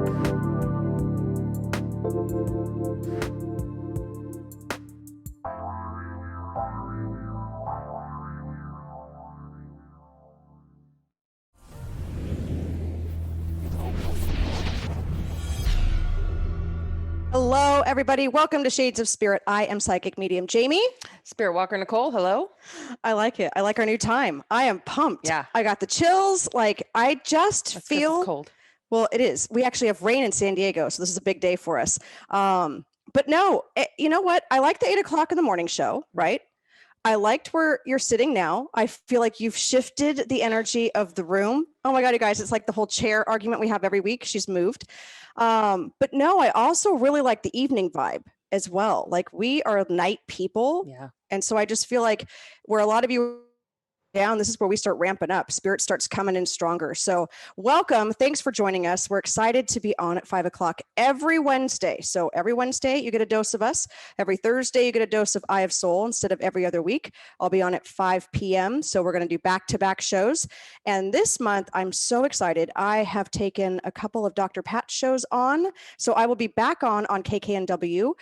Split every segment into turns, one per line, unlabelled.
Hello, everybody. Welcome to Shades of Spirit. I am psychic medium Jaime
Spiritwalker Nicole. Hello.
I like it. I like our new time. I am pumped.
Yeah.
I got the chills. Like I just
That's
feel
it's cold.
Well, it is. We actually have rain in San Diego, so this is a big day for us. But no, you know what? I like the 8 o'clock in the morning show, right? I liked where you're sitting now. I feel like you've shifted the energy of the room. Oh my God, you guys, it's like the whole chair argument we have every week. She's moved. But no, I also really like the evening vibe as well. Like we are night people.
Yeah.
And so I just feel like where a lot of you down, this is where we start ramping up. Spirit starts coming in stronger. So welcome. Thanks for joining us. We're excited to be on at 5 o'clock every Wednesday. So every Wednesday you get a dose of us. Every Thursday you get a dose of Eye of Soul instead of every other week. I'll be on at 5 p.m. So we're going to do back-to-back shows. And this month I'm so excited. I have taken a couple of Dr. Pat shows on. So I will be back on KKNW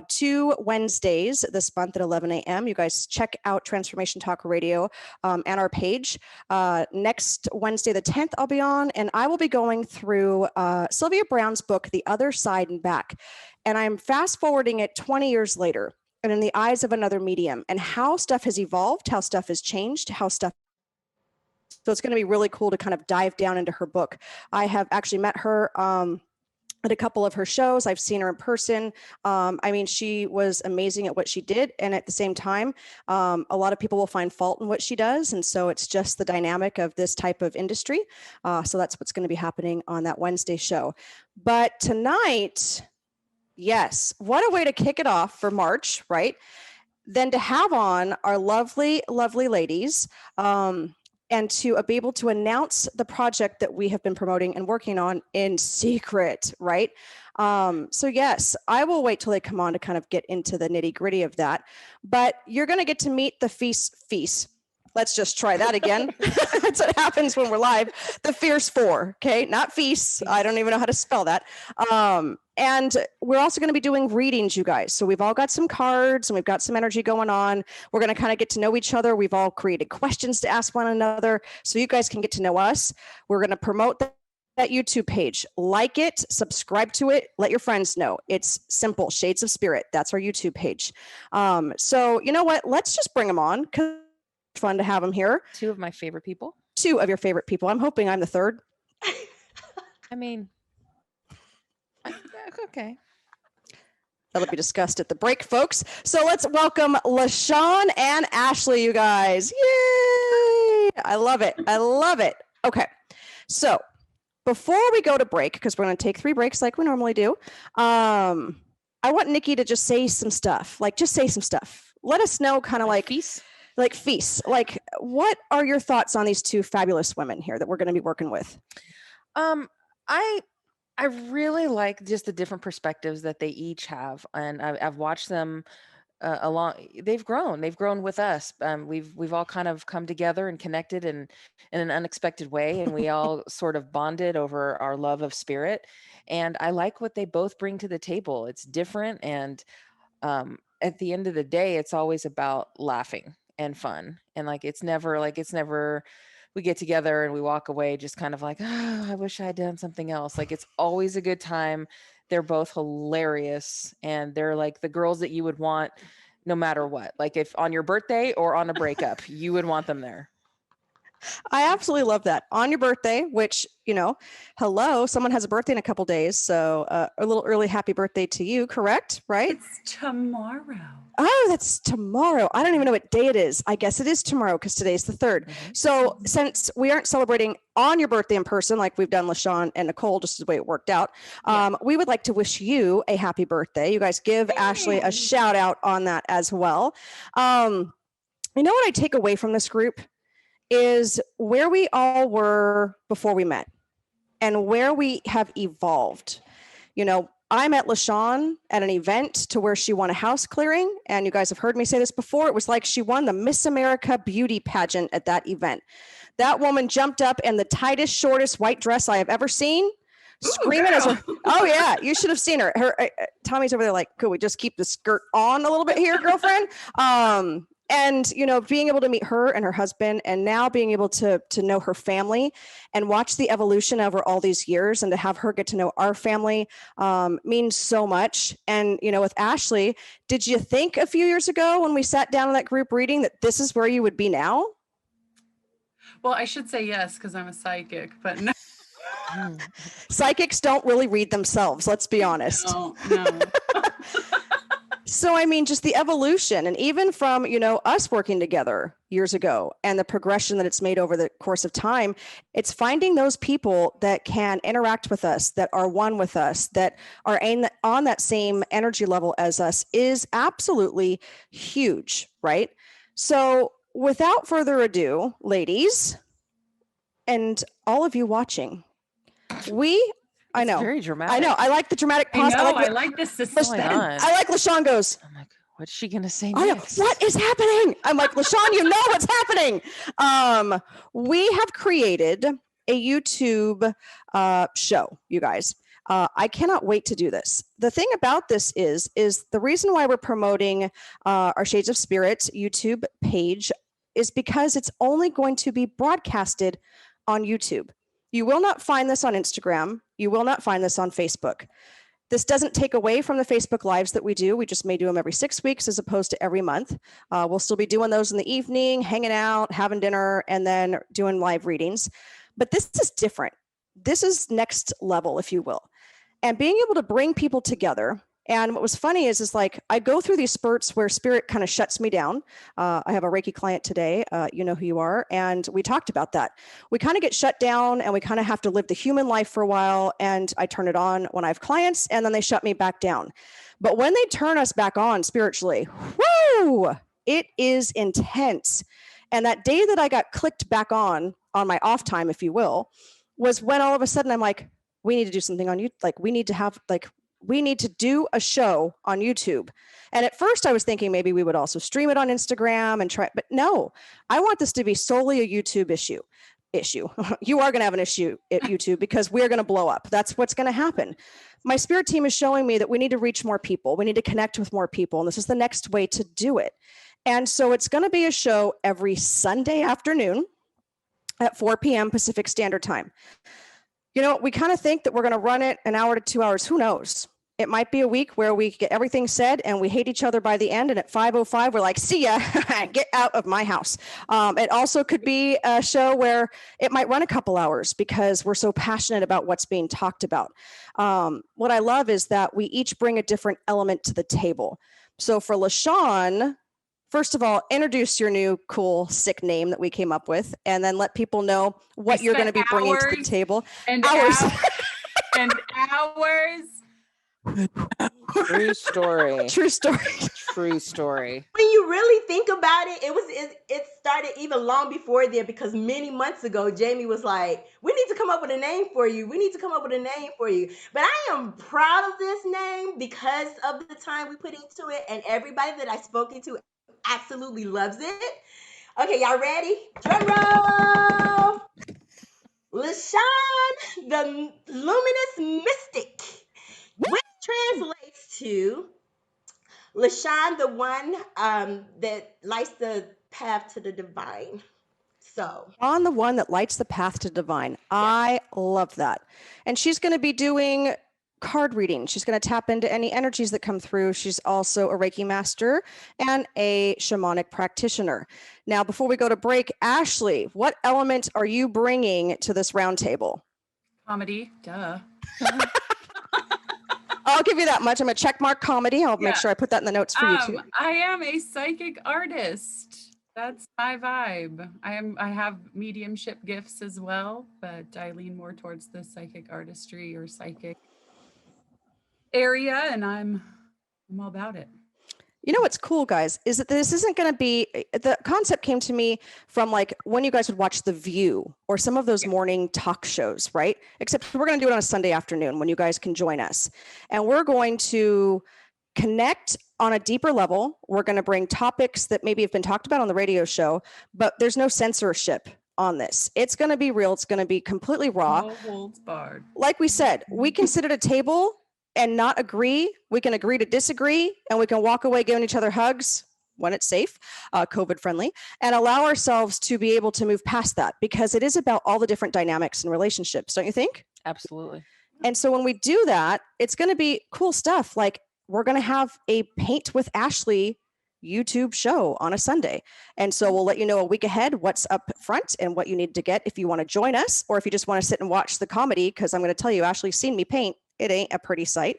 2 Wednesdays this month at 11 a.m. You guys check out Transformation Talk Radio and our page. Next Wednesday, the 10th, I'll be on, and I will be going through Sylvia Browne's book, The Other Side and Back. And I'm fast forwarding it 20 years later and in the eyes of another medium and how stuff has evolved, how stuff has changed, so it's going to be really cool to kind of dive down into her book. I have actually met her at a couple of her shows. I've seen her in person. I mean, she was amazing at what she did. And at the same time, a lot of people will find fault in what she does. And so it's just the dynamic of this type of industry. So that's what's going to be happening on that Wednesday show. But tonight, yes, what a way to kick it off for March, right? Then to have on our lovely, lovely ladies, and to be able to announce the project that we have been promoting and working on in secret, right? So yes, I will wait till they come on to kind of get into the nitty gritty of that. But you're going to get to meet the feast. Let's just try that again. That's what happens when we're live. The Fierce Four, okay? Not feasts. I don't even know how to spell that. And we're also going to be doing readings, you guys. So we've all got some cards and we've got some energy going on. We're going to kind of get to know each other. We've all created questions to ask one another so you guys can get to know us. We're going to promote that YouTube page. Like it, subscribe to it, let your friends know. It's simple. Shades of Spirit. That's our YouTube page. So you know what? Let's just bring them on because it's fun to have them here.
2 of my favorite people.
2 of your favorite people. I'm hoping I'm the third.
I mean, okay.
That'll be discussed at the break, folks. So let's welcome LaShawn and Ashley, you guys. Yay! I love it. I love it. Okay. So before we go to break, because we're going to take 3 breaks like we normally do, I want Nikki to just say some stuff. Like, just say some stuff. Let us know kind of like
feast.
Like feasts. Like, what are your thoughts on these 2 fabulous women here that we're going to be working with?
I really like just the different perspectives that they each have, and I've watched them along. They've grown with us. We've all kind of come together and connected in an unexpected way, and we all sort of bonded over our love of spirit. And I like what they both bring to the table. It's different, and at the end of the day, it's always about laughing and fun, and it's never we get together and we walk away just kind of like, oh, I wish I had done something else. Like, it's always a good time. They're both hilarious, and they're like the girls that you would want no matter what. Like, if on your birthday or on a breakup, you would want them there.
I absolutely love that. On your birthday, which, hello, someone has a birthday in a couple days. So a little early happy birthday to you, correct? Right?
It's tomorrow.
Oh, that's tomorrow. I don't even know what day it is. I guess it is tomorrow because today's the 3rd. Mm-hmm. So since we aren't celebrating on your birthday in person, like we've done LaShawn and Nicole, just the way it worked out, we would like to wish you a happy birthday. You guys give Ashley a shout out on that as well. You know what I take away from this group is where we all were before we met and where we have evolved. I met LaShawn at an event to where she won a house clearing. And you guys have heard me say this before. It was like she won the Miss America beauty pageant at that event. That woman jumped up in the tightest, shortest white dress I have ever seen. screaming as her. Oh yeah, you should have seen her. Tommy's over there like, could we just keep the skirt on a little bit here, girlfriend? And being able to meet her and her husband, and now being able to know her family and watch the evolution over all these years, and to have her get to know our family means so much. And with Ashley, did you think a few years ago when we sat down in that group reading that this is where you would be now?
Well, I should say yes, because I'm a psychic, but no.
Psychics don't really read themselves, let's be honest.
No.
So, I mean, just the evolution, and even from, us working together years ago and the progression that it's made over the course of time, it's finding those people that can interact with us, that are one with us, that are on that same energy level as us is absolutely huge, right? So without further ado, ladies, and all of you watching, I know.
Very dramatic.
I know. I like the dramatic pause.
I like this suspense.
I like LaShawn goes,
I'm like, what's she going to say
next? What is happening? I'm like, LaShawn, you know what's happening. We have created a YouTube show, you guys. I cannot wait to do this. The thing about this is the reason why we're promoting our Shades of Spirit YouTube page is because it's only going to be broadcasted on YouTube. You will not find this on Instagram. You will not find this on Facebook. This doesn't take away from the Facebook Lives that we do. We just may do them every 6 weeks as opposed to every month. We'll still be doing those in the evening, hanging out, having dinner, and then doing live readings. But this is different. This is next level, if you will. And being able to bring people together. And what was funny is like, I go through these spurts where spirit kind of shuts me down. I have a Reiki client today, you know who you are, and we talked about that. We kind of get shut down and we kind of have to live the human life for a while, and I turn it on when I have clients, and then they shut me back down. But when they turn us back on spiritually, whoo, it is intense. And that day that I got clicked back on my off time, if you will, was when all of a sudden I'm like, we need to do something on you. Like, we need to do a show on YouTube. And at first I was thinking maybe we would also stream it on Instagram and try, but no, I want this to be solely a YouTube issue. You are going to have an issue at YouTube because we're going to blow up. That's what's going to happen. My spirit team is showing me that we need to reach more people. We need to connect with more people. And this is the next way to do it. And so it's going to be a show every Sunday afternoon at 4 p.m. Pacific Standard Time. We kind of think that we're going to run it an hour to 2 hours. Who knows? It might be a week where we get everything said and we hate each other by the end. And at 5:05, we're like, see ya, get out of my house. It also could be a show where it might run a couple hours because we're so passionate about what's being talked about. What I love is that we each bring a different element to the table. So for LaShawn, first of all, introduce your new cool, sick name that we came up with, and then let people know what you're going to be bringing to the table.
And hours. And hours.
True story.
True story.
True story.
When you really think about it, it started even long before then, because many months ago, Jamie was like, we need to come up with a name for you. We need to come up with a name for you. But I am proud of this name because of the time we put into it, and everybody that I've spoken to absolutely loves it. Okay, y'all ready? Drum roll. Lashon, the Luminous Mystic, which translates to Lashon, the one that lights the path to the divine. So
on the one that lights the path to divine. Yeah. I love that. And she's going to be doing card reading. She's going to tap into any energies that come through. She's also a Reiki master and a shamanic practitioner. Now, before we go to break, Ashley, what element are you bringing to this roundtable?
Comedy, duh.
I'll give you that much. I'm a checkmark comedy. I'll make sure I put that in the notes for you too.
I am a psychic artist. That's my vibe. I have mediumship gifts as well, but I lean more towards the psychic artistry or psychic area, and I'm all about it.
You know what's cool, guys, is that this isn't going to be, the concept came to me from like when you guys would watch The View or some of those morning talk shows, right? Except we're going to do it on a Sunday afternoon when you guys can join us. And we're going to connect on a deeper level. We're going to bring topics that maybe have been talked about on the radio show, but there's no censorship on this. It's going to be real. It's going to be completely raw.
No holds barred.
Like we said, we can sit at a table and not agree. We can agree to disagree, and we can walk away giving each other hugs when it's safe, COVID friendly, and allow ourselves to be able to move past that, because it is about all the different dynamics and relationships, don't you think?
Absolutely.
And so when we do that, it's going to be cool stuff. Like, we're going to have a Paint with Ashley YouTube show on a Sunday. And so we'll let you know a week ahead what's up front and what you need to get if you want to join us, or if you just want to sit and watch the comedy, because I'm going to tell you, Ashley's seen me paint. It ain't a pretty sight.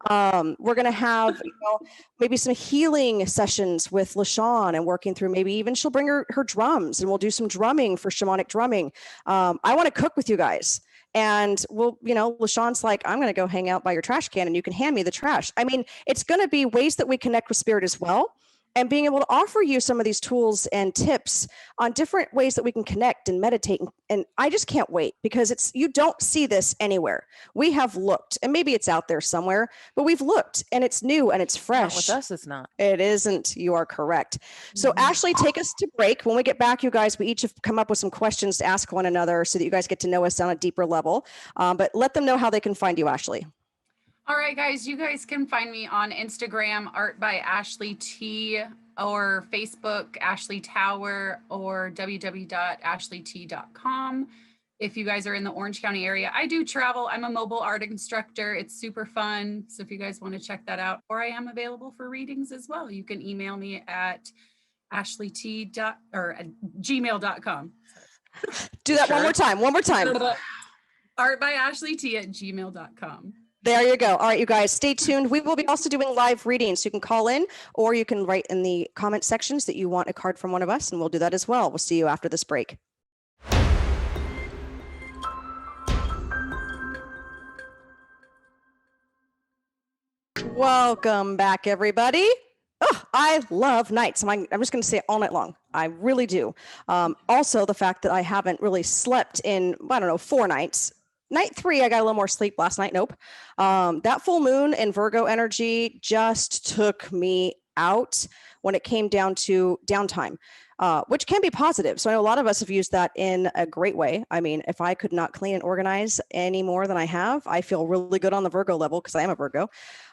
We're going to have, maybe some healing sessions with LaShawn, and working through, maybe even she'll bring her drums, and we'll do some drumming for shamanic drumming. I want to cook with you guys. And we'll, LaShawn's like, I'm going to go hang out by your trash can and you can hand me the trash. I mean, it's going to be ways that we connect with spirit as well. And being able to offer you some of these tools and tips on different ways that we can connect and meditate. And I just can't wait, because you don't see this anywhere. We have looked, and maybe it's out there somewhere, but we've looked, and it's new and it's fresh.
Not with us, it's not.
It isn't. You are correct. So Ashley, take us to break. When we get back, you guys, we each have come up with some questions to ask one another so that you guys get to know us on a deeper level. But let them know how they can find you, Ashley.
All right, guys, you guys can find me on Instagram, Art by Ashley T, or Facebook, Ashley Tower, or www.ashleyt.com. If you guys are in the Orange County area, I do travel. I'm a mobile art instructor. It's super fun. So if you guys want to check that out, or I am available for readings as well. You can email me at ashleyt@gmail.com.
Do that one more time.
Art by Ashley T @gmail.com.
There you go. All right, you guys, stay tuned. We will be also doing live readings. So you can call in, or you can write in the comment sections that you want a card from one of us, and we'll do that as well. We'll see you after this break. Welcome back, everybody. Oh, I love nights. I'm just going to say it all night long. I really do. Also, the fact that I haven't really slept in, 4 nights. Night 3, I got a little more sleep last night. Nope. That full moon and Virgo energy just took me out when it came down to downtime, which can be positive. So I know a lot of us have used that in a great way. I mean, if I could not clean and organize any more than I have, I feel really good on the Virgo level, because I am a Virgo.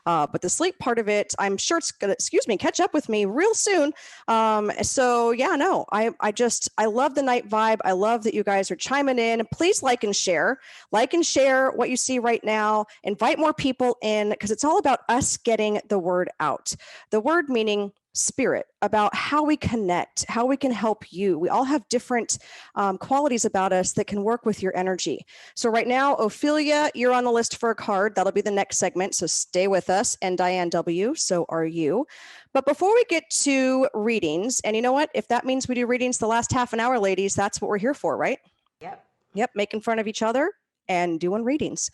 But the sleep part of it, I'm sure it's going to, catch up with me real soon. So yeah, no, I love the night vibe. I love that you guys are chiming in. Please like and share what you see right now. Invite more people in, because it's all about us getting the word out. The word meaning spirit, about how we connect, how we can help you. We all have different qualities about us that can work with your energy. So right now, Ophelia, you're on the list for a card. That'll be the next segment. So stay with us. And Diane W., so are you. But before we get to readings, and you know what? If that means we do readings the last half an hour, ladies, that's what we're here for, right? Yep. Making fun of each other and doing readings.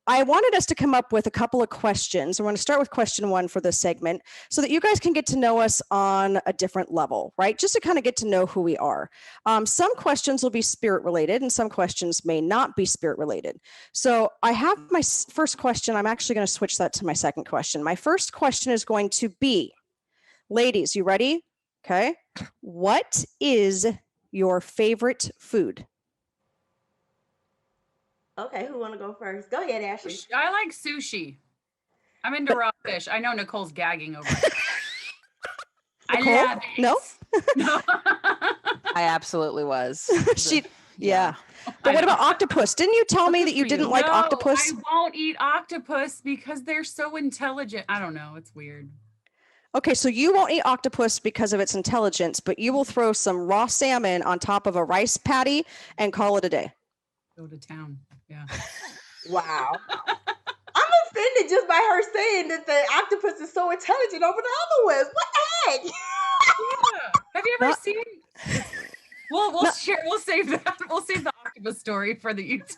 I wanted us to come up with a couple of questions. I want to start with question 1 for this segment, so that you guys can get to know us on a different level, right? Just to kind of get to know who we are. Some questions will be spirit related, and some questions may not be spirit related. So I have my first question. I'm actually going to switch that to my second question. My first question is going to be, ladies, you ready? Okay. What is your favorite food?
Okay, who want to go first? Go ahead, Ashley.
I like sushi. I'm into raw fish. I know Nicole's gagging over it. I love it.
No?
No.
I absolutely was.
Yeah. But what about octopus? Didn't you tell me that you didn't like octopus?
I won't eat octopus because they're so intelligent. I don't know. It's weird.
Okay, so you won't eat octopus because of its intelligence, but you will throw some raw salmon on top of a rice patty and call it a day.
Go to town. Yeah.
Wow. I'm offended just by her saying that the octopus is so intelligent over the other ones. What the heck?
Yeah. Have you ever seen? We'll share. We'll save that. We'll save the octopus story for the YouTube.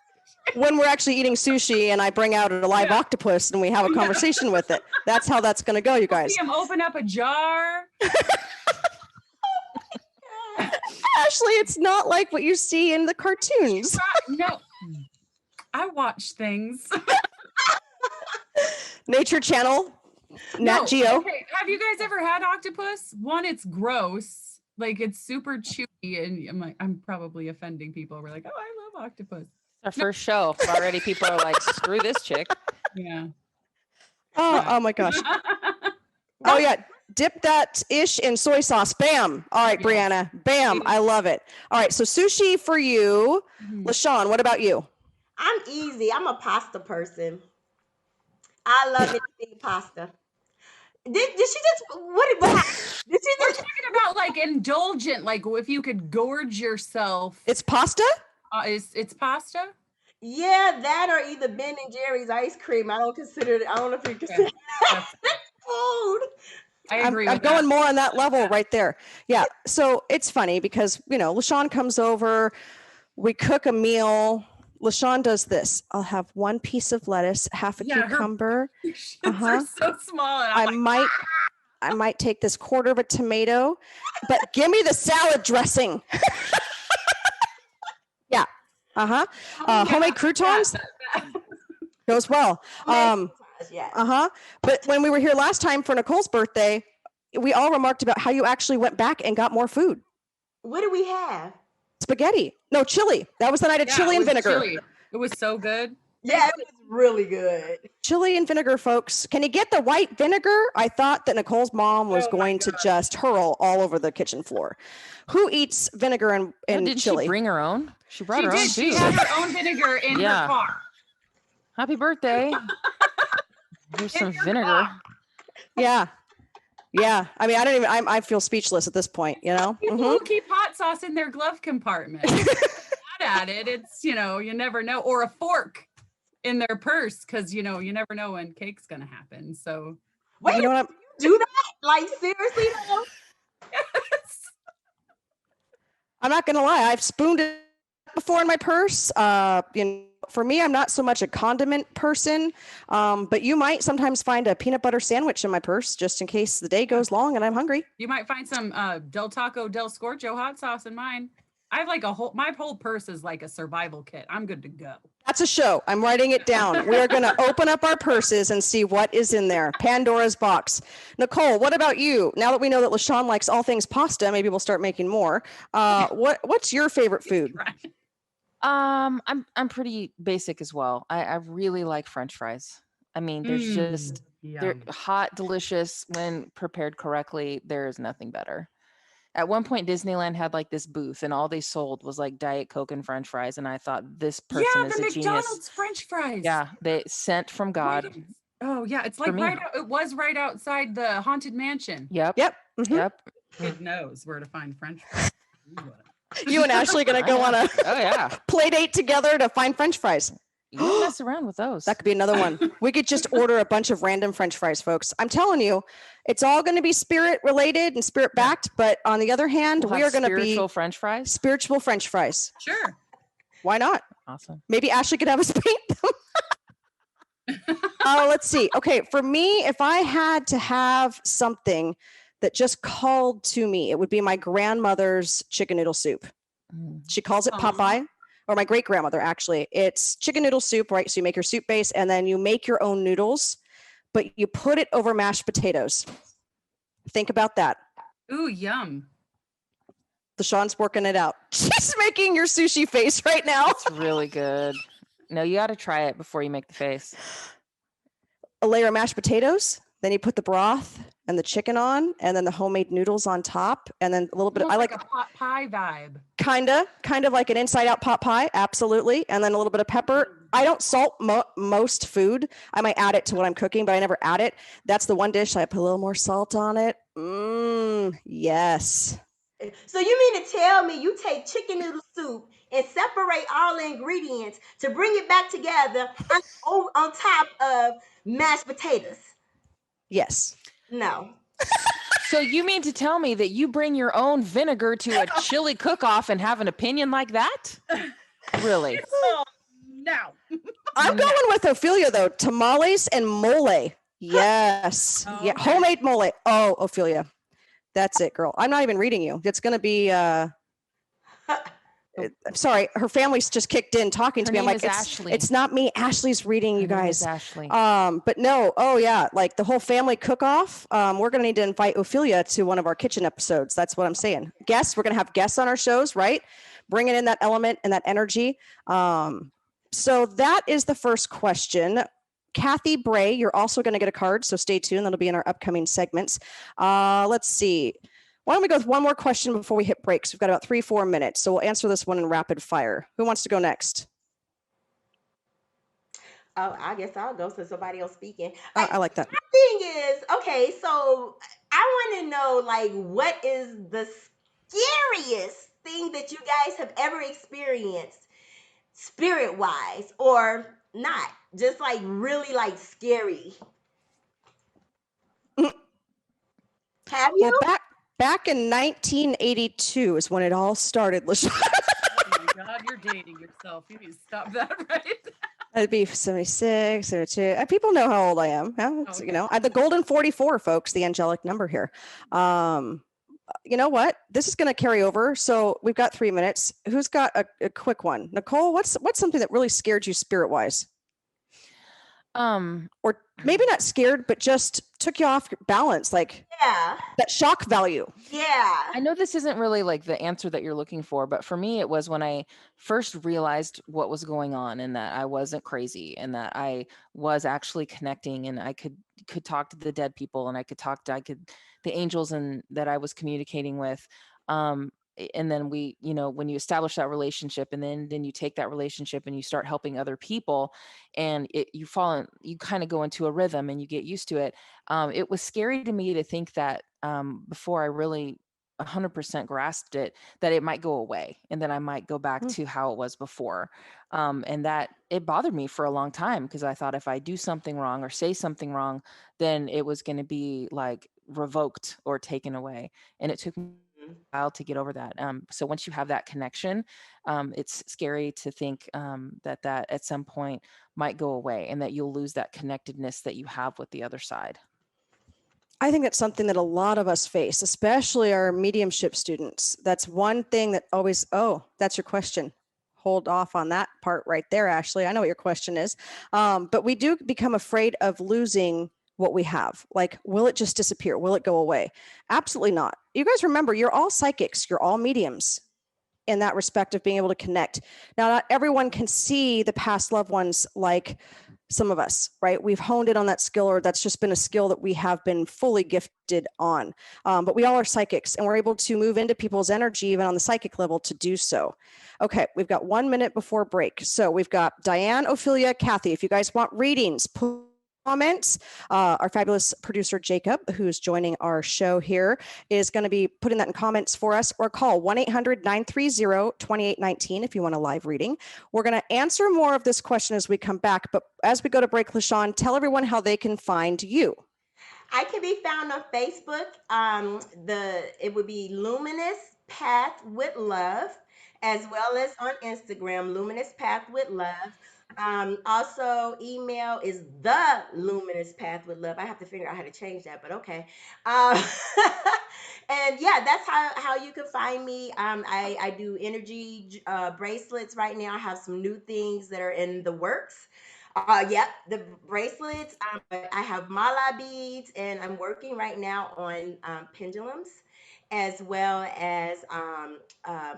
When we're actually eating sushi and I bring out a live octopus and we have a conversation with it. That's how that's going to go, you guys.
See him open up a jar.
Ashley, it's not like what you see in the cartoons.
No, I watch things.
Nature Channel, Nat Geo.
Okay. Have you guys ever had octopus? One, it's gross. Like, it's super chewy And I'm like, I'm probably offending people. We're like, oh, I love octopus.
Our first show already. People are like, screw this chick.
Yeah.
Oh my gosh. Oh yeah. Dip that ish in soy sauce. Bam. All right,
Yes.
Brianna. Bam. I love it. All right. So sushi for you. LaShawn, what about you?
I'm easy. I'm a pasta person. I love anything pasta. Did she just what happened? Did she
We're
just
talking about like indulgent, like if you could gorge yourself.
It's pasta?
It's pasta?
Yeah, that or either Ben and Jerry's ice cream. I don't consider it. I don't know if you consider
That's-
food.
I agree
I'm
with
going
that.
more on that level right there. Yeah. So it's funny because, LaShawn comes over, we cook a meal. LaShawn does this. I'll have one piece of lettuce, half a
Yeah, her
cucumber.
Shits
Uh-huh.
are so small. And I'm like,
I might take this quarter of a tomato, but give me the salad dressing. Yeah. Uh-huh.
yeah,
Homemade croutons goes well.
Yeah.
But when we were here last time for Nicole's birthday, we all remarked about how you actually went back and got more food.
What do we have?
Spaghetti. No, chili. That was the night of
yeah,
chili
it
and
was
vinegar.
chili. It was so good.
Yeah, it was really good.
Chili and vinegar, folks. Can you get the white vinegar? I thought that Nicole's mom was
Oh my
going to just hurl all over the kitchen floor. Who eats vinegar and
Didn't
chili?
she bring her own? She brought
She
her own
did. She
too.
had her own vinegar in
Yeah.
her car.
Happy birthday. Here's some vinegar.
Yeah. Yeah. I mean, I feel speechless at this point,
People
Mhm.
who keep hot sauce in their glove compartment. Not at it. It's, you never know. Or a fork in their purse because, you never know when cake's going to happen. So.
Wait,
You know what?
do that? Like seriously though?
I'm not going to lie. I've spooned it before in my purse. For me, I'm not so much a condiment person, but you might sometimes find a peanut butter sandwich in my purse just in case the day goes long and I'm hungry.
You might find some Del Taco Del Scorcho hot sauce in mine. I have like my whole purse is like a survival kit. I'm good to go.
That's a show. I'm writing it down. We are going to open up our purses and see what is in there. Pandora's box. Nicole, what about you? Now that we know that LaShawn likes all things pasta, maybe we'll start making more. What's your favorite food?
I'm pretty basic as well. I really like French fries. I mean, there's just they're hot, delicious when prepared correctly. There is nothing better. At one point, Disneyland had like this booth, and all they sold was like Diet Coke and French fries. And I thought, this person is
the
a
McDonald's
genius.
French fries.
Yeah, they sent from God.
Oh yeah, it's like it was right outside the Haunted Mansion.
Yep.
Mhm.
Yep.
Kid knows where to find French fries.
You and Ashley going to go on a
Oh yeah.
play date together to find French fries.
You don't mess around with those.
That could be another one. We could just order a bunch of random French fries, folks. I'm telling you, it's all going to be spirit related and spirit backed. But on the other hand,
We'll
we
have
are going to be
spiritual French fries.
spiritual French fries.
Sure.
Why not?
Awesome.
Maybe Ashley could have us paint them. Let's see. Okay, for me, if I had to have something that just called to me, it would be my grandmother's chicken noodle soup. She calls it Popeye, or my great grandmother, actually. It's chicken noodle soup, right? So you make your soup base and then you make your own noodles, but you put it over mashed potatoes. Think about that.
Ooh, yum.
LaShawn's working it out. She's making your sushi face right now.
It's really good. No, you got to try it before you make the face.
A layer of mashed potatoes, then you put the broth and the chicken on, and then the homemade noodles on top, and then a little bit.
Almost
I like
a pot pie vibe.
kind of like an inside out pot pie, absolutely, and then a little bit of pepper. I don't salt most food. I might add it to what I'm cooking, but I never add it. That's the one dish I put a little more salt on it. Yes.
So you mean to tell me you take chicken noodle soup and separate all the ingredients to bring it back together on top of mashed potatoes?
Yes.
No.
So you mean to tell me that you bring your own vinegar to a chili cook-off and have an opinion like that? Really?
Oh, no.
I'm going with Ophelia though. Tamales and mole. Yes.
Oh,
Yeah.
okay.
Homemade mole. Oh, Ophelia. That's it, girl. I'm not even reading you. It's going to be sorry, her family's just kicked in talking to
Her
me. I'm
name
like,
is Ashley.
it's not me. Ashley's reading,
Her
you
name
guys.
is Ashley.
But no, oh yeah, like the whole family cook-off. We're gonna need to invite Ophelia to one of our kitchen episodes. That's what I'm saying. Guests, we're gonna have guests on our shows, right? Bringing in that element and that energy. So that is the first question. Kathy Bray, you're also going to get a card, so stay tuned. That'll be in our upcoming segments. Let's see. Why don't we go with one more question before we hit breaks? We've got about 3-4 minutes, so we'll answer this one in rapid fire. Who wants to go next?
Oh, I guess I'll go since somebody else speaking.
I like that.
My thing is, okay, so I want to know, like, what is the scariest thing that you guys have ever experienced, spirit-wise, or not? Just like really like scary. Have you?
Well, back in 1982 is when it all started, LaShawn.
Oh my God, you're dating yourself. You need to stop that right now.
It'd be 76, 72. People know how old I am. Yeah, it's,
Okay.
you know, I'm the golden 44, folks, the angelic number here. You know what? This is going to carry over. So we've got 3 minutes. Who's got a quick one? Nicole, what's something that really scared you spirit-wise? Or maybe not scared, but just took you off balance, like that shock value.
Yeah.
I know this isn't really like the answer that you're looking for, but for me, it was when I first realized what was going on and that I wasn't crazy and that I was actually connecting and I could talk to the dead people and I could talk to the angels and that I was communicating with. And then we, you know, when you establish that relationship and then you take that relationship and you start helping other people and you kind of go into a rhythm and you get used to it. It was scary to me to think that before I really 100% grasped it, that it might go away and then I might go back to how it was before. And that it bothered me for a long time because I thought if I do something wrong or say something wrong, then it was going to be like revoked or taken away. And it took me a while to get over that. So once you have that connection, it's scary to think that at some point might go away and that you'll lose that connectedness that you have with the other side.
I think that's something that a lot of us face, especially our mediumship students. That's one thing that always, that's your question. Hold off on that part right there, Ashley. I know what your question is. But we do become afraid of losing what we have. Like, will it just disappear? Will it go away? Absolutely not. You guys remember, you're all psychics. You're all mediums in that respect of being able to connect. Now, not everyone can see the past loved ones like some of us, right? We've honed in on that skill, or that's just been a skill that we have been fully gifted on. But we all are psychics and we're able to move into people's energy, even on the psychic level, to do so. Okay, we've got 1 minute before break. So we've got Diane, Ophelia, Kathy. If you guys want readings, comments, our fabulous producer Jacob, who's joining our show here, is going to be putting that in comments for us, or call 1-800-930-2819 if you want a live reading. We're going to answer more of this question as we come back, but as we go to break, LaShawn, tell everyone how they can find you.
I can be found on Facebook. It would be Luminous Path with Love, as well as on Instagram, Luminous Path with Love. Also, email is the Luminous Path with Love. I have to figure out how to change that, but okay. And yeah, that's how you can find me. I do energy bracelets right now. I have some new things that are in the works. Yep, the bracelets. I have mala beads, and I'm working right now on pendulums, as well as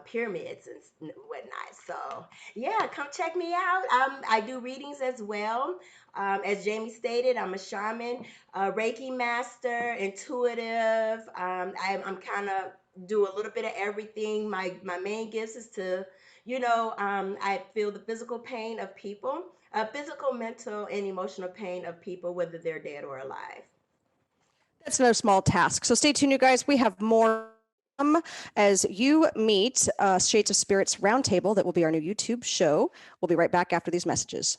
pyramids and whatnot. So yeah, come check me out. I do readings as well. As Jamie stated, I'm a shaman, Reiki master, intuitive. I'm kind of do a little bit of everything. My main gifts is to, I feel the physical pain of people, physical, mental, and emotional pain of people, whether they're dead or alive.
That's no small task. So stay tuned, you guys. We have more as you meet Shades of Spirits Roundtable. That will be our new YouTube show. We'll be right back after these messages.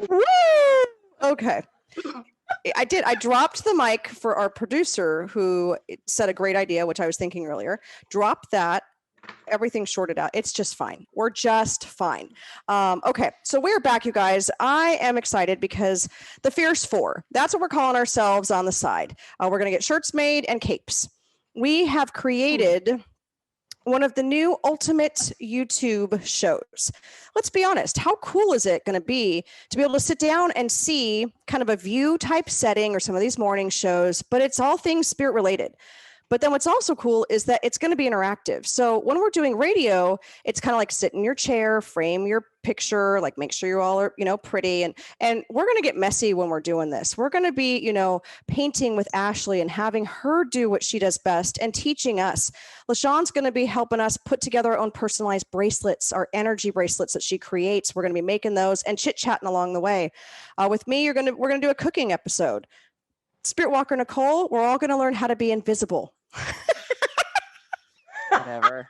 Woo! Okay. I dropped the mic for our producer who said a great idea, which I was thinking earlier. Drop that. everything's shorted out. It's just fine. We're just fine. Okay, so we're back, you guys. I am excited because the Fierce Four, that's what we're calling ourselves on the side. We're going to get shirts made and capes. We have created one of the new ultimate YouTube shows. Let's be honest, how cool is it going to be able to sit down and see kind of a view type setting or some of these morning shows, but it's all things spirit related. But then what's also cool is that it's going to be interactive. So when we're doing radio, it's kind of like sit in your chair, frame your picture, like make sure you all are, pretty. And we're going to get messy when we're doing this. We're going to be, painting with Ashley and having her do what she does best and teaching us. LaShawn's going to be helping us put together our own personalized bracelets, our energy bracelets that she creates. We're going to be making those and chit-chatting along the way. With me, we're going to do a cooking episode. Spiritwalker Nicole, we're all going to learn how to be invisible.
Whatever.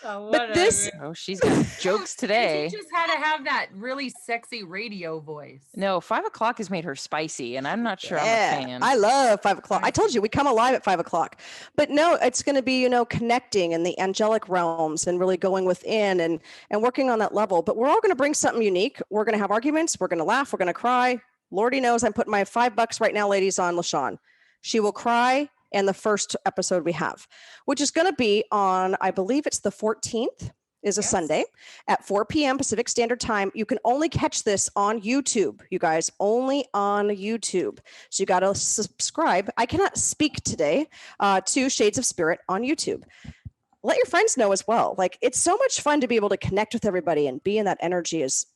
But this,
she's got jokes today.
She just had to have that really sexy radio voice.
No, 5 o'clock has made her spicy, and I'm not sure I'm a fan.
I love 5 o'clock. I told you we come alive at 5 o'clock. But no, it's going to be, connecting in the angelic realms and really going within and working on that level. But we're all going to bring something unique. We're going to have arguments. We're going to laugh. We're going to cry. Lordy knows I'm putting my $5 right now, ladies, on LaShawn. She will cry in the first episode we have, which is going to be on, I believe it's the 14th, is a Sunday at 4 p.m. Pacific Standard Time. You can only catch this on YouTube, you guys, only on YouTube. So you got to subscribe. I cannot speak today to Shades of Spirit on YouTube. Let your friends know as well. Like, it's so much fun to be able to connect with everybody and be in that energy as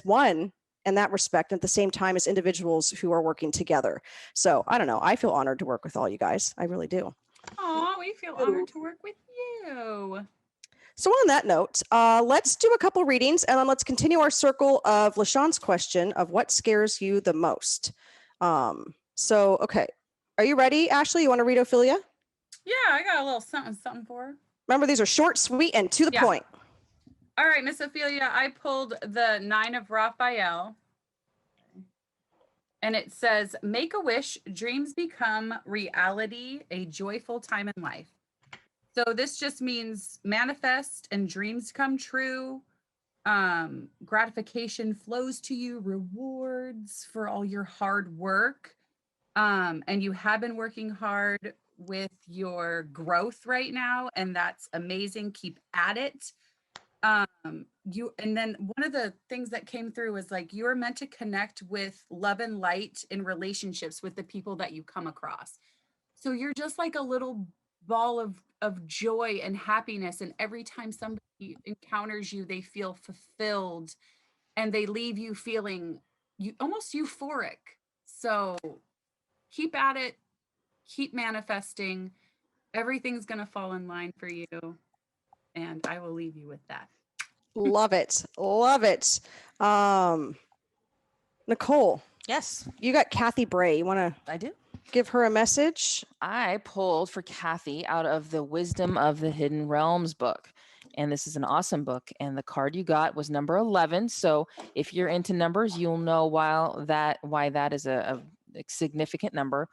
one in that respect, at the same time as individuals who are working together. So I don't know. I feel honored to work with all you guys. I really do.
Oh, we feel honored to work with you.
So on that note, let's do a couple readings and then let's continue our circle of LaShawn's question of what scares you the most. Okay. Are you ready, Ashley? You want to read Ophelia?
Yeah, I got a little something for her.
Remember, these are short, sweet, and to the point.
All right, Miss Ophelia, I pulled the 9 of Raphael. And it says, make a wish, dreams become reality, a joyful time in life. So this just means manifest and dreams come true. Gratification flows to you, rewards for all your hard work. And you have been working hard with your growth right now, and that's amazing. Keep at it. And then one of the things that came through was like, you're meant to connect with love and light in relationships with the people that you come across. So you're just like a little ball of joy and happiness. And every time somebody encounters you, they feel fulfilled and they leave you feeling almost euphoric. So keep at it, keep manifesting. Everything's going to fall in line for you. And I will leave you with that.
Love it. Love it. Nicole.
Yes.
You got Kathy Bray. You want to
I do.
Give her a message?
I pulled for Kathy out of the Wisdom of the Hidden Realms book. And this is an awesome book. And the card you got was number 11. So if you're into numbers, you'll know why that is a significant number.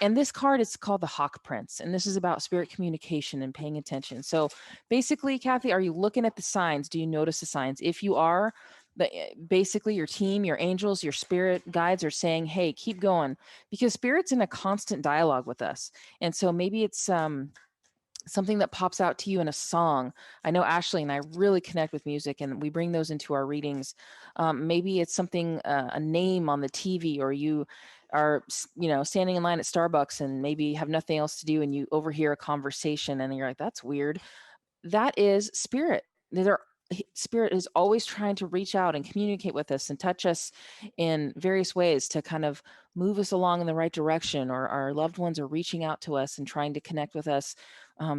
And this card is called the Hawk Prince. And this is about spirit communication and paying attention. So basically, Kathy, are you looking at the signs? Do you notice the signs? If you are, basically your team, your angels, your spirit guides are saying, hey, keep going, because spirit's in a constant dialogue with us. And so maybe it's something that pops out to you in a song. I know Ashley and I really connect with music, and we bring those into our readings. Maybe it's something, a name on the TV, or you are, standing in line at Starbucks and maybe have nothing else to do, and you overhear a conversation and you're like, that's weird. That is spirit. Spirit is always trying to reach out and communicate with us and touch us in various ways to kind of move us along in the right direction, or our loved ones are reaching out to us and trying to connect with us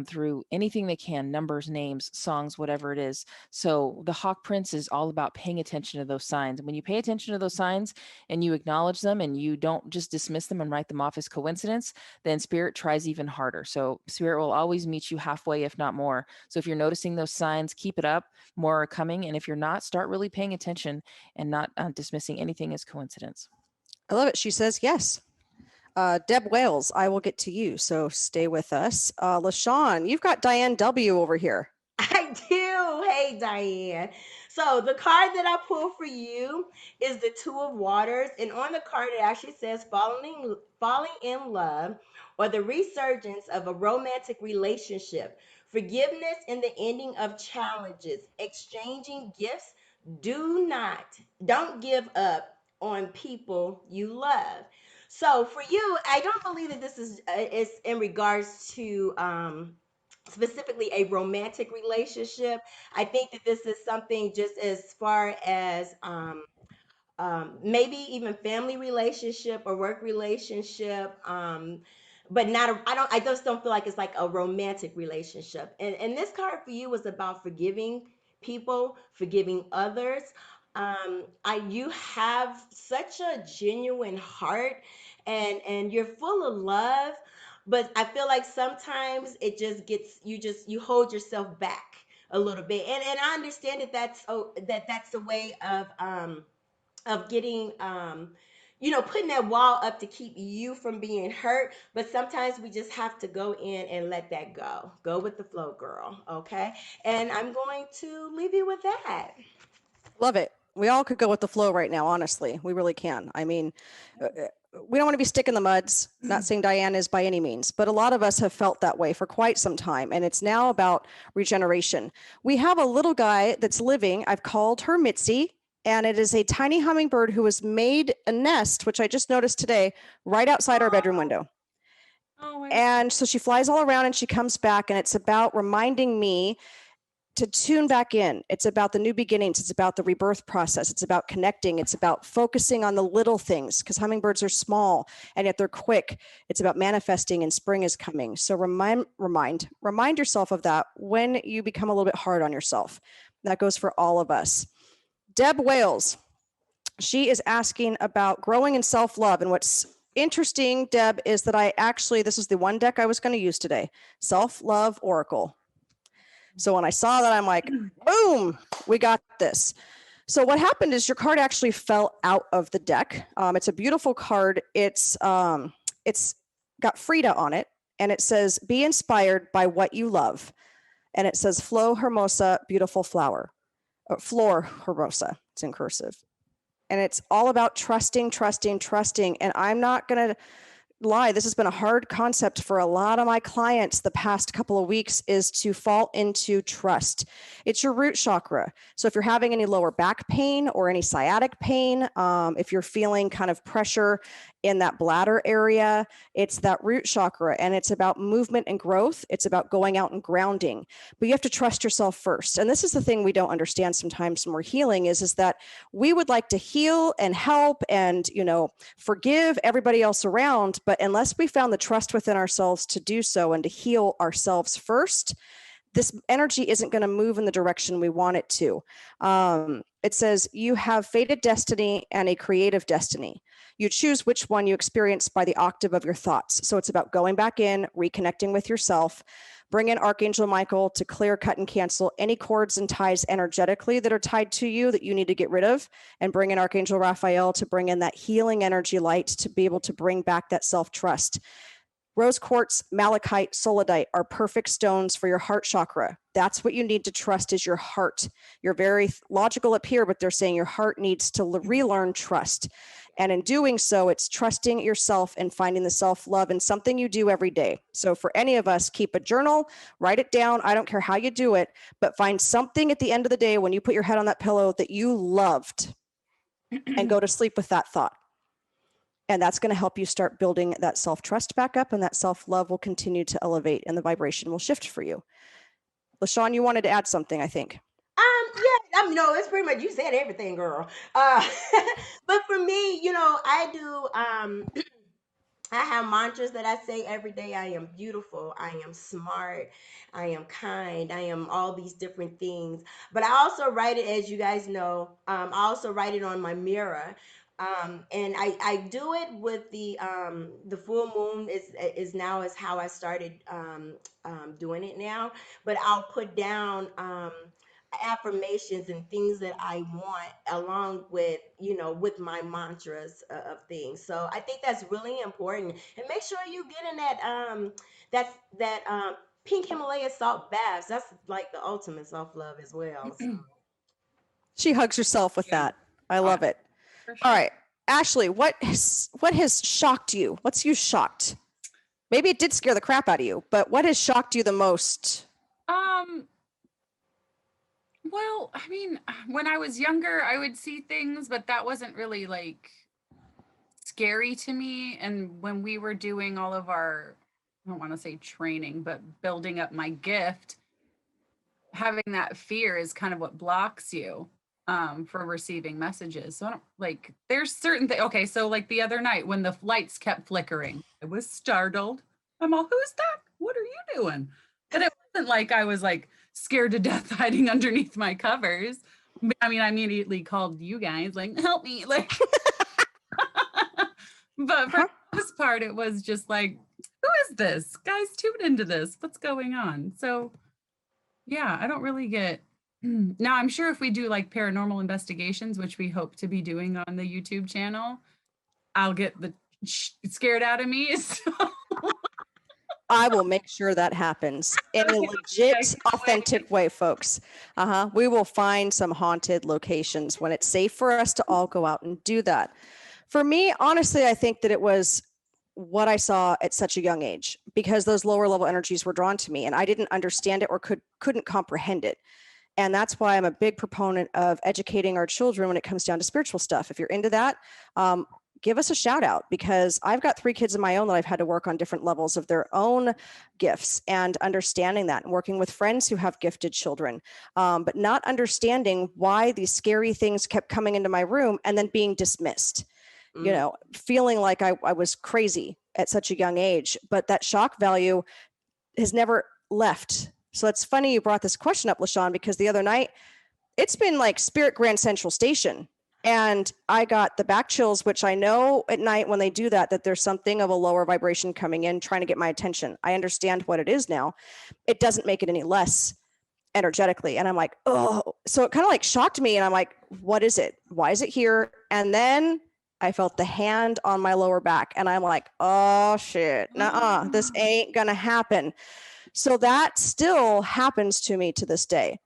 through anything they can, numbers, names, songs, whatever it is. So the Hawk Prince is all about paying attention to those signs. And when you pay attention to those signs and you acknowledge them and you don't just dismiss them and write them off as coincidence, then spirit tries even harder. So spirit will always meet you halfway, if not more. So if you're noticing those signs, keep it up. More are coming. And if you're not, start really paying attention and not dismissing anything as coincidence.
I love it. She says yes. Deb Wales, I will get to you, so stay with us. LaShawn, you've got Diane W over here.
I do. Hey, Diane. So the card that I pulled for you is the Two of Waters, and on the card it actually says falling in love, or the resurgence of a romantic relationship, forgiveness in the ending of challenges, exchanging gifts. Don't give up on people you love. So for you, I don't believe that this is in regards to specifically a romantic relationship. I think that this is something just as far as maybe even family relationship or work relationship. But not a, I just don't feel like it's like a romantic relationship. And this card for you was about forgiving people, forgiving others. I You have such a genuine heart, and you're full of love, but I feel like sometimes it just gets you hold yourself back a little bit. And I understand that that's a way of getting putting that wall up to keep you from being hurt, but sometimes we just have to go in and let that go with the flow, girl. Okay, and I'm going to leave you with that.
Love it. We all could go with the flow right now, honestly. We really can. I mean, we don't want to be stick in the muds. Not saying Diane is by any means, but a lot of us have felt that way for quite some time. And it's now about regeneration. We have a little guy that's living. I've called her Mitzi, and it is a tiny hummingbird who has made a nest, which I just noticed today, right outside our bedroom window.
Oh my
And so she flies all around and she comes back, and it's about reminding me to tune back in. It's about the new beginnings. It's about the rebirth process. It's about connecting. It's about focusing on the little things, because hummingbirds are small and yet they're quick. It's about manifesting, and spring is coming. So remind yourself of that when you become a little bit hard on yourself. That goes for all of us. Deb Wales, she is asking about growing in self-love. And what's interesting, Deb, is that this is the one deck I was going to use today, Self-Love Oracle. So when I saw that, I'm like, boom, we got this. So what happened is your card actually fell out of the deck. It's a beautiful card. It's got Frida on it, and it says, be inspired by what you love. And it says, Flow Hermosa, beautiful flower. Flor Hermosa, it's in cursive. And it's all about trusting. And I'm not going to lie, this has been a hard concept for a lot of my clients the past couple of weeks, is to fall into trust. It's your root chakra. So if you're having any lower back pain or any sciatic pain, if you're feeling kind of pressure in that bladder area, it's that root chakra, and it's about movement and growth. It's about going out and grounding, but you have to trust yourself first. And this is the thing we don't understand sometimes when we're healing is that we would like to heal and help and, forgive everybody else around. But unless we found the trust within ourselves to do so and to heal ourselves first, this energy isn't going to move in the direction we want it to. It says you have fated destiny and a creative destiny. You choose which one you experience by the octave of your thoughts. So it's about going back in, reconnecting with yourself. Bring in Archangel Michael to clear, cut, and cancel any cords and ties energetically that are tied to you that you need to get rid of. And bring in Archangel Raphael to bring in that healing energy light to be able to bring back that self-trust. Rose quartz, malachite, solidite are perfect stones for your heart chakra. That's what you need to trust, is your heart. You're very logical up here, but they're saying your heart needs to relearn trust. And in doing so, it's trusting yourself and finding the self-love in something you do every day. So for any of us, keep a journal, write it down. I don't care how you do it, but find something at the end of the day when you put your head on that pillow that you loved, and go to sleep with that thought. And that's going to help you start building that self-trust back up, and that self-love will continue to elevate and the vibration will shift for you. LaShawn, you wanted to add something, I think.
Yeah, no, it's pretty much, you said everything, girl. But for me, I do I have mantras that I say every day. I am beautiful. I am smart. I am kind. I am all these different things. But I also write it, as you guys know. I also write it on my mirror. And I do it with the full moon is now is how I started doing it now. But I'll put down affirmations and things that I want, along with, with my mantras of things. So I think that's really important. And make sure you get in that pink Himalaya salt baths. That's like the ultimate self-love as well. So
She hugs herself with
Yeah.
that. I love it.
For
All
sure.
right, Ashley, what has shocked you? What's you shocked? Maybe it did scare the crap out of you, but what has shocked you the most?
Well, I mean, when I was younger, I would see things, but that wasn't really like scary to me. And when we were doing all of our, I don't want to say training, but building up my gift, having that fear is kind of what blocks you for receiving messages. So I don't like, there's certain things. Okay, so like the other night when the lights kept flickering, I was startled. I'm all, who's that? What are you doing? But it wasn't like I was like scared to death hiding underneath my covers. I mean, I immediately called you guys, like, help me. Like, but for the most part, it was just like, who is this? Guys, tune into this. What's going on? So yeah, I don't really get. Now, I'm sure if we do like paranormal investigations, which we hope to be doing on the YouTube channel, I'll get the scared out of me. So
I will make sure that happens in a legit, authentic way, folks. We will find some haunted locations when it's safe for us to all go out and do that. For me, honestly, I think that it was what I saw at such a young age, because those lower level energies were drawn to me and I didn't understand it or couldn't comprehend it. And that's why I'm a big proponent of educating our children when it comes down to spiritual stuff. If you're into that, give us a shout out, because I've got 3 kids of my own that I've had to work on different levels of their own gifts and understanding that, and working with friends who have gifted children, but not understanding why these scary things kept coming into my room and then being dismissed, feeling like I was crazy at such a young age. But that shock value has never left. So it's funny you brought this question up, LaShawn, because the other night it's been like Spirit Grand Central Station. And I got the back chills, which I know at night when they do that there's something of a lower vibration coming in, trying to get my attention. I understand what it is now. It doesn't make it any less energetically. And I'm like, oh, so it kind of like shocked me. And I'm like, what is it? Why is it here? And then I felt the hand on my lower back and I'm like, oh shit, nuh-uh, this ain't gonna happen. So that still happens to me to this day.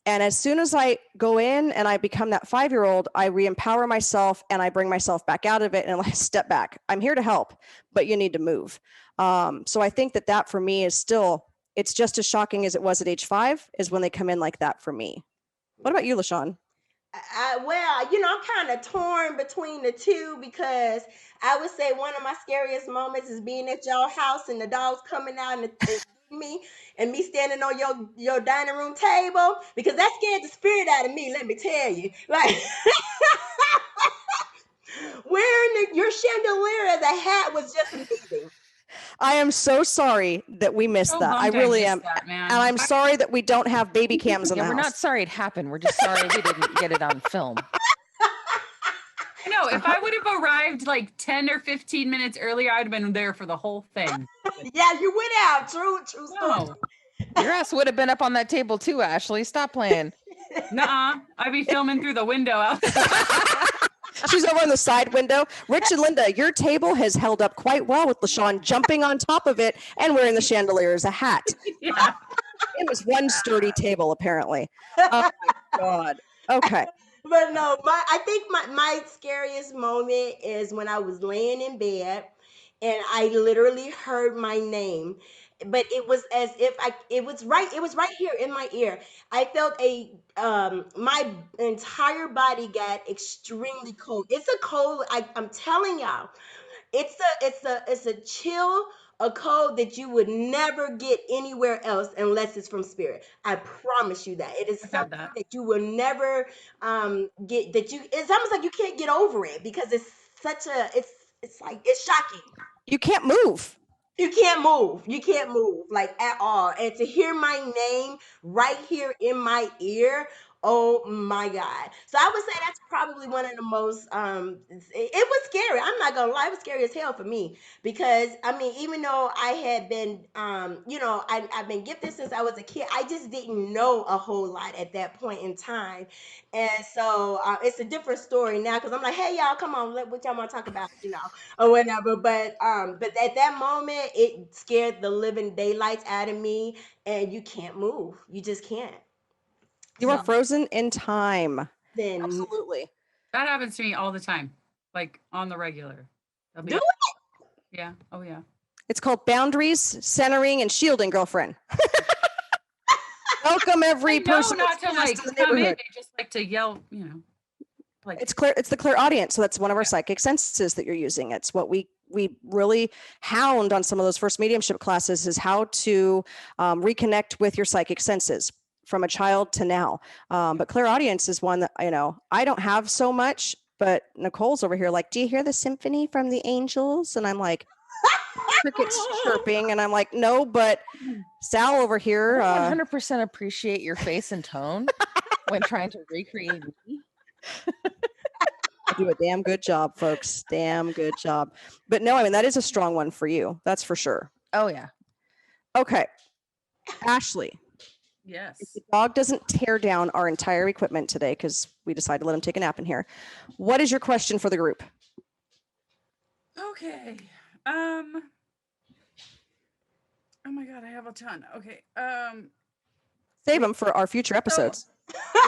And as soon as I go in and I become that 5-year-old, I re-empower myself and I bring myself back out of it and I step back. I'm here to help, but you need to move. So I think that for me is still, it's just as shocking as it was at age 5 is when they come in like that for me. What about you, LaShawn?
Well, I'm kind of torn between the two, because I would say one of my scariest moments is being at your house and the dogs coming out and me and me standing on your dining room table, because that scared the spirit out of me, let me tell you. Like wearing your chandelier as a hat was just amazing.
I am so sorry that we missed that. I really am.
That, man.
And I'm sorry that we don't have baby cams in the house.
We're not sorry it happened. We're just sorry we didn't get it on film.
No, if I would have arrived like 10 or 15 minutes earlier, I'd have been there for the whole thing.
Yeah, you went out. True story.
No.
Your ass would have been up on that table too, Ashley. Stop playing.
Nuh-uh. I'd be filming through the window outside.
She's over on the side window. Rich and Linda, your table has held up quite well with LaShawn jumping on top of it and wearing the chandelier as a hat.
Yeah.
It was one sturdy table, apparently. Oh my God. Okay.
But no, I think my scariest moment is when I was laying in bed and I literally heard my name. But it was as if it was right here in my ear. I felt my entire body got extremely cold. It's a cold, I'm telling y'all. It's a chill, a cold that you would never get anywhere else unless it's from spirit. I promise you that. It is something that you will never get, it's almost like you can't get over it, because it's shocking.
You can't move.
You can't move like at all. And to hear my name right here in my ear, Oh my God. So I would say that's probably one of the most it was scary. I'm not gonna lie, it was scary as hell for me because I mean, even though I had been I've been gifted since I was a kid, I just didn't know a whole lot at that point in time. And so it's a different story now because I'm like, hey y'all, come on, what y'all want to talk about, or whatever. But at that moment, it scared the living daylights out of me, and you can't move. You just can't.
You are frozen in time.
Then
Absolutely.
That happens to me all the time, like on the regular.
do it.
Yeah. Oh yeah.
It's called boundaries, centering, and shielding, girlfriend. Welcome every person
not to
that's
like
in the
come in.
neighborhood.
They just like to yell, like
It's clear. It's the clear audience. So that's one of our psychic senses that you're using. It's what we really hound on some of those first mediumship classes is how to reconnect with your psychic senses from a child to now. But clear audience is one that, I don't have so much, but Nicole's over here like, do you hear the symphony from the angels? And I'm like, crickets chirping. And I'm like, no, but Sal over here.
I 100% appreciate your face and tone when trying to recreate me.
I do a damn good job, folks. Damn good job. But no, I mean, that is a strong one for you. That's for sure.
Oh, yeah.
Okay. Ashley.
yes.
If the dog doesn't tear down our entire equipment today, because we decided to let him take a nap in here, what is your question for the group?
Okay. Oh my God, I have a ton. Okay.
Save them for our future episodes.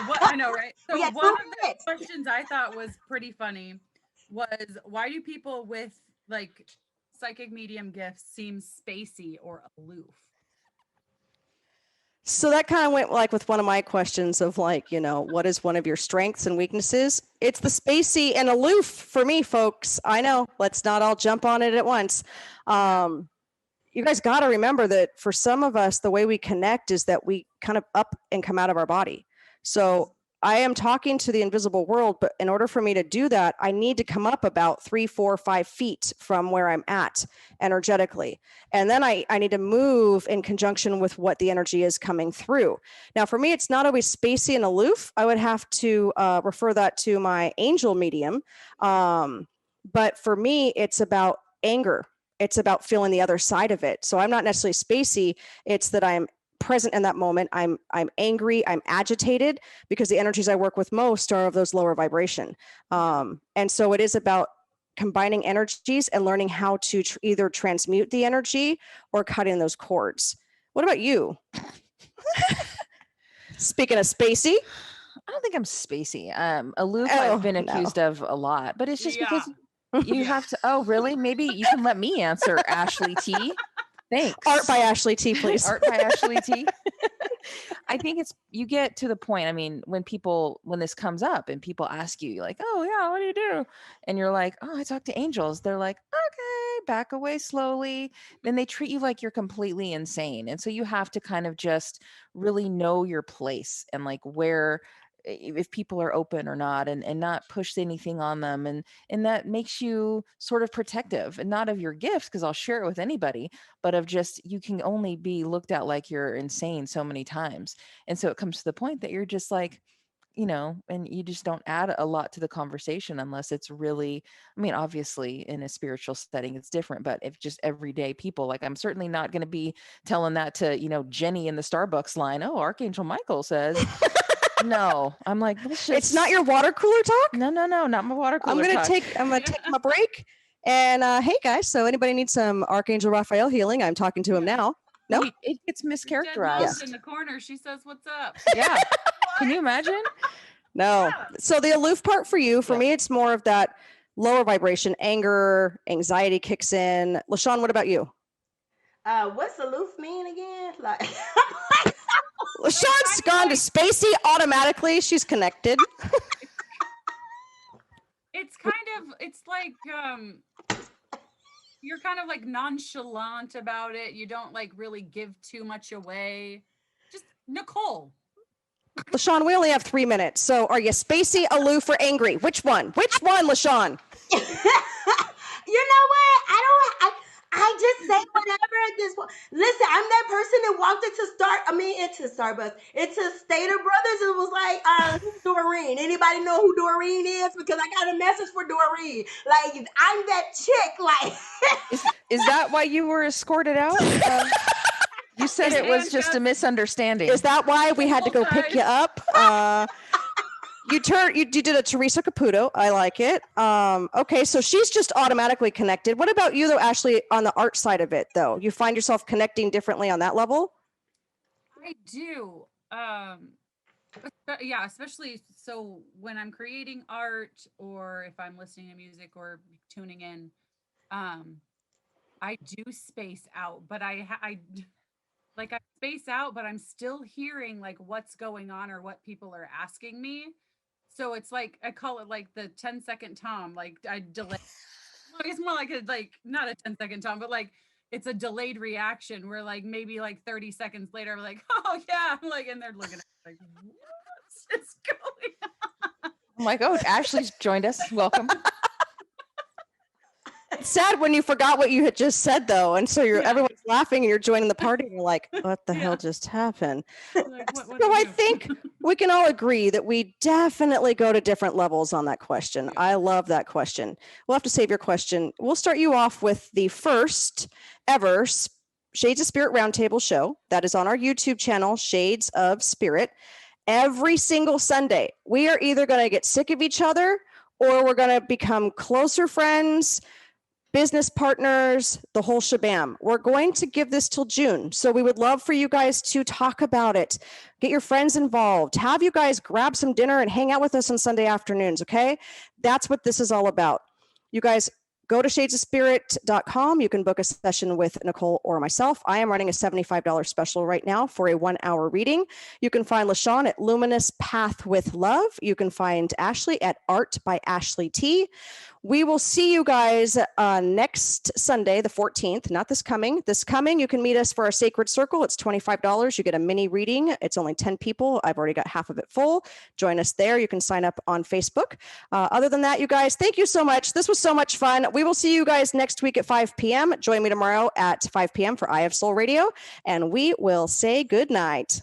What I know, right? So
Yeah,
one of the questions I thought was pretty funny was, why do people with like psychic medium gifts seem spacey or aloof?
So that kind of went like with one of my questions of like, what is one of your strengths and weaknesses? It's the spacey and aloof for me, folks. I know. Let's not all jump on it at once. You guys got to remember that for some of us, the way we connect is that we kind of up and come out of our body. So I am talking to the invisible world, but in order for me to do that, I need to come up about 3, 4, 5 feet from where I'm at energetically. And then I need to move in conjunction with what the energy is coming through. Now, for me, it's not always spacey and aloof. I would have to refer that to my angel medium. But for me, it's about anger. It's about feeling the other side of it. So I'm not necessarily spacey. It's that I'm present in that moment. I'm angry, I'm agitated, because the energies I work with most are of those lower vibration. And so it is about combining energies and learning how to either transmute the energy or cutting those cords. What about you? Speaking of spacey.
I don't think I'm spacey. Aloof I've been accused of a lot, but it's just because you have to. Oh, really? Maybe you can let me answer, Ashley T. Thanks.
Art by Ashley T, please.
Art by Ashley T. I think you get to the point. I mean, when this comes up and people ask you, like, oh yeah, what do you do? And you're like, oh, I talk to angels. They're like, okay, back away slowly. Then they treat you like you're completely insane. And so you have to kind of just really know your place and like where, if people are open or not, and not push anything on them. And that makes you sort of protective, and not of your gifts, because I'll share it with anybody, but of just, you can only be looked at like you're insane so many times. And so it comes to the point that you're just like, and you just don't add a lot to the conversation unless it's really, I mean, obviously in a spiritual setting, it's different, but if just everyday people, like, I'm certainly not going to be telling that to, Jenny in the Starbucks line, oh, Archangel Michael says, no, I'm like,
it's not your water cooler talk.
No, not my water cooler.
I'm gonna take my break. And hey guys, so anybody needs some Archangel Raphael healing? I'm talking to him now. No,
it gets mischaracterized.
In the corner, she says, "What's up?"
Yeah, can you imagine?
No. So the aloof part for you, for me, it's more of that lower vibration, anger, anxiety kicks in. LaShawn, what about you?
What's aloof mean again? Like.
LaShawn's gone to spacey automatically. She's connected.
It's like you're kind of like nonchalant about it. You don't like really give too much away. Just Nicole.
LaShawn, we only have 3 minutes. So are you spacey, aloof, or angry? Which one? Which one, LaShawn?
You know what? I just say whatever at this point. Listen, I'm that person that walked into Starbucks, into Stater Brothers, and was like, who's Doreen? Anybody know who Doreen is? Because I got a message for Doreen. Like, I'm that chick. Like,
Is that why you were escorted out? You said it was just a misunderstanding.
Is that why we had to go pick you up? You did a Teresa Caputo. I like it. Okay, so she's just automatically connected. What about you though, Ashley, on the art side of it though? You find yourself connecting differently on that level?
I do. Yeah, especially so when I'm creating art or if I'm listening to music or tuning in, I do space out, but I space out, but I'm still hearing like what's going on or what people are asking me. So it's like, I call it like the 10-second Tom, like I delay. It's more like not a 10-second Tom, but like it's a delayed reaction where like maybe like 30 seconds later, I'm like, oh yeah. I'm like, and they're looking at me like, what is going on?
I'm like, oh, Ashley's joined us. Welcome.
It's sad when you forgot what you had just said though. And so everyone's laughing and you're joining the party and you're like, what the hell just happened?
Like, what
So I think we can all agree that we definitely go to different levels on that question. I love that question. We'll have to save your question. We'll start you off with the first ever Shades of Spirit Roundtable show that is on our YouTube channel, Shades of Spirit. Every single Sunday, we are either going to get sick of each other or we're going to become closer friends, business partners, the whole shabam. We're going to give this till June. So we would love for you guys to talk about it. Get your friends involved. Have you guys grab some dinner and hang out with us on Sunday afternoons, okay? That's what this is all about. You guys go to shadesofspirit.com. You can book a session with Nicole or myself. I am running a $75 special right now for a 1-hour reading. You can find LaShawn at Luminous Path with Love. You can find Ashley at Art by Ashley T. We will see you guys next Sunday, the 14th, not this coming. This coming, you can meet us for our Sacred Circle. It's $25. You get a mini reading. It's only 10 people. I've already got half of it full. Join us there. You can sign up on Facebook. Other than that, you guys, thank you so much. This was so much fun. We will see you guys next week at 5 p.m. Join me tomorrow at 5 p.m. for Eye of Soul Radio, and we will say good night.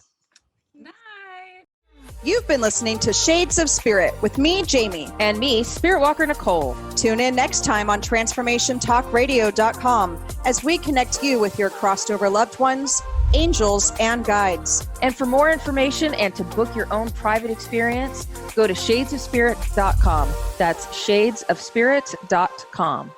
You've been listening to Shades of Spirit with me, Jamie.
And me, Spiritwalker Nicole.
Tune in next time on TransformationTalkRadio.com as we connect you with your crossed over loved ones, angels, and guides.
And for more information and to book your own private experience, go to shadesofspirit.com. That's shadesofspirit.com.